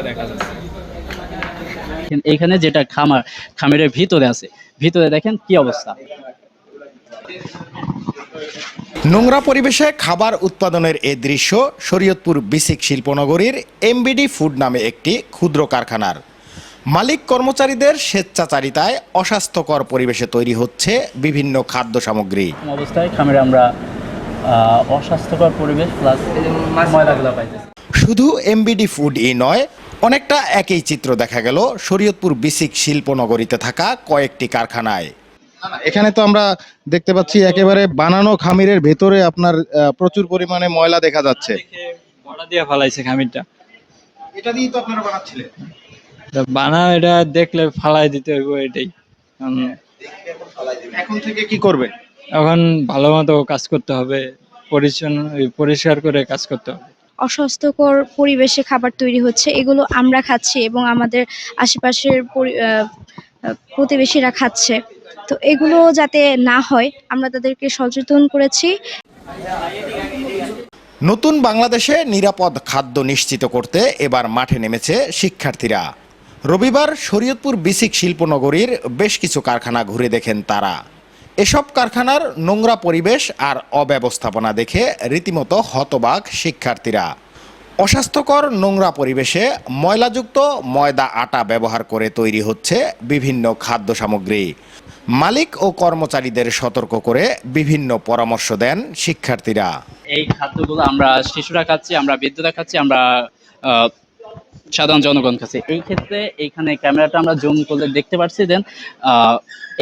দেখা যাচ্ছে। এখানে যেটা খামারের ভিতরে আছে, ভিতরে দেখেন কি অবস্থা। নোংরা পরিবেশে খাবার উৎপাদনের এ দৃশ্য শরীয়তপুর বিসিক শিল্পনগরীর এমবিডি ফুড নামে একটি ক্ষুদ্র কারখানার। মালিক কর্মচারীদের স্বেচ্ছাচারিতায় অস্বাস্থ্যকর পরিবেশে তৈরি হচ্ছে বিভিন্ন খাদ্য সামগ্রী। অবস্থায় খামারে আমরা অস্বাস্থ্যকর পরিবেশ প্লাস ময়লাগুলো পাইতেছি। শুধু এমবিডি ফুডই নয়, অনেকটা একই চিত্র দেখা গেল শরীয়তপুর বিসিক শিল্পনগরীতে থাকা কয়েকটি কারখানায়। এখানে তো আমরা দেখতে পাচ্ছি একেবারে বানানো খামিরের ভেতরে আপনার প্রচুর পরিমাণে ময়লা দেখা যাচ্ছে। বড়া দিয়ে ফালাইছে খামিরটা। এটা দিয়ে তো আপনারা বানাচ্ছিলেন। এটা দেখলে ফালাই দিতে হইব এটাই। এখন থেকে কি করবে? এখন ভালো মতো কাজ করতে হবে, পরিষ্কার করে কাজ করতে হবে। অস্বাস্থ্যকর পরিবেশে খাবার তৈরি হচ্ছে, এগুলো আমরা খাচ্ছি এবং আমাদের আশেপাশের প্রতিবেশীরা খাচ্ছে। তো এগুলো যাতে না হয় আমরা তাদেরকে সচেতন করেছি। নতুন বাংলাদেশে নিরাপদ খাদ্য নিশ্চিত করতে এবার মাঠে নেমেছে শিক্ষার্থীরা। রবিবার শরীয়তপুর বিসিক শিল্পনগরীর বেশ কিছু কারখানা ঘুরে দেখেন তারা। এসব কারখানার নোংরা পরিবেশ আর অব্যবস্থাপনা দেখে রীতিমতো হতবাক শিক্ষার্থীরা। অস্বাস্থ্যকর নোংরা পরিবেশে ময়লাযুক্ত ময়দা আটা ব্যবহার করে তৈরি হচ্ছে বিভিন্ন খাদ্য সামগ্রী। মালিক ও কর্মচারীদের সতর্ক করে বিভিন্ন পরামর্শ দেন শিক্ষার্থীরা। এই খাদ্যগুলো আমরা শিশুরা খাচ্ছি, আমরা বৃদ্ধরা খাচ্ছি, আমরা সাধারণ জনগণ খাচ্ছি। এই ক্ষেত্রে এইখানে ক্যামেরাটা আমরা জুম করলে দেখতে পাচ্ছি দেন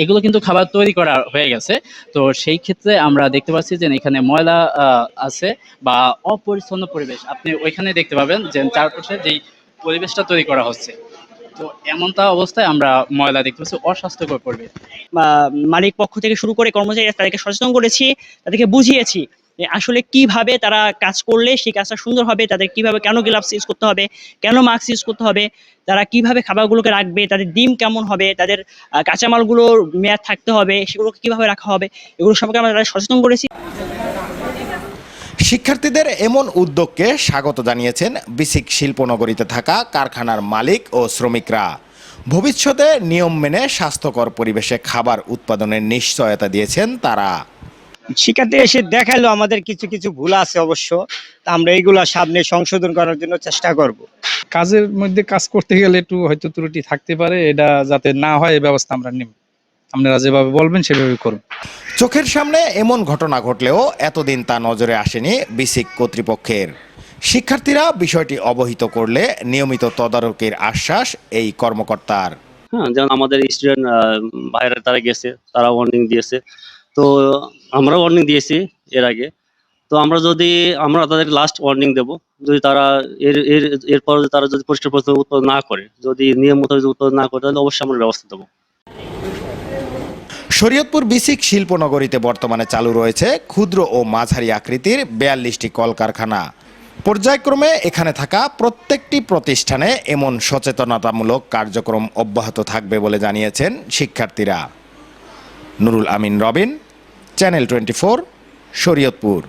এগুলো কিন্তু খাবার তৈরি করা হয়ে গেছে। তো সেই ক্ষেত্রে আমরা দেখতে পাচ্ছি যে এখানে ময়লা আছে বা অপরিচ্ছন্ন পরিবেশ আপনি ওইখানে দেখতে পাবেন যে চারপাশে যেই পরিবেশটা তৈরি করা হচ্ছে। তো এমনটা অবস্থায় আমরা ময়লা দেখতে পাচ্ছি, অস্বাস্থ্যকর পরিবেশ। মালিক পক্ষ থেকে শুরু করে কর্মচারী তাদেরকে সচেতন করেছি, তাদেরকে বুঝিয়েছি যে আসলে কিভাবে তারা কাজ করলে সেই কাজটা সুন্দর হবে, তাদের কিভাবে কেন গ্লাভস ইউজ করতে হবে, কেন মাস্ক ইউজ করতে হবে, তারা কিভাবে খাবারগুলোকে রাখবে, তাদের ডিম কেমন হবে, তাদের কাঁচামালগুলোর মেয়াদ থাকতে হবে, সেগুলোকে কিভাবে রাখা হবে, এগুলো সম্পর্কে আমরা তাদের সচেতন করেছি। শিক্ষার্থীদের এমন উদ্যোগকে স্বাগত জানিয়েছেন বিসিক শিল্পনগরীতে থাকা কারখানার মালিক ও শ্রমিকরা। ভবিষ্যতে নিয়ম মেনে স্বাস্থ্যকর পরিবেশে খাবার উৎপাদনের নিশ্চয়তা দিয়েছেন তারা। শিক্ষার্থী এসে দেখালো আমাদের কিছু কিছু ভুল আছে অবশ্য, তা আমরা এইগুলা সামনে সংশোধন করার জন্য চেষ্টা করব। কাজের মধ্যে কাজ করতে গেলে একটু হয়তো ত্রুটি থাকতে পারে, এটা যাতে না হয় এই ব্যবস্থা আমরা নিব। আপনারা যেভাবে বলবেন সেভাবে করব। চোখের সামনে এমন ঘটনা ঘটলেও এতদিন তা নজরে আসেনি বিসিক কর্তৃপক্ষের। শিক্ষার্থীরা বিষয়টি অবহিত করলে নিয়মিত তদারকির আশ্বাস এই কর্মকর্তার। হ্যাঁ, যেমন আমাদের স্টুডেন্ট বাইরে তারা গেছে, তারা ওয়ার্নিং দিয়েছে, তো আমরা ওয়ার্নিং দিয়েছি এর আগে। তো আমরা তাদের লাস্ট ওয়ার্নিং দেব, যদি তারা এরপর তারা যদি পরিষ্কার পরিচ্ছন্ন উৎপাদন না করে, যদি নিয়ম মতো উৎপাদন না করে, তাহলে অবশ্যই আমরা ব্যবস্থা দেবো। শরীয়তপুর বিসিক শিল্পনগরীতে বর্তমানে চালু রয়েছে ক্ষুদ্র ও মাঝারি আকৃতির 42টি কলকারখানা। পর্যায়ক্রমে এখানে থাকা প্রত্যেকটি প্রতিষ্ঠানে এমন সচেতনতামূলক কার্যক্রম অব্যাহত থাকবে বলে জানিয়েছেন শিক্ষার্থীরা। নুরুল আমিন রবিন, চ্যানেল 24, শরীয়তপুর।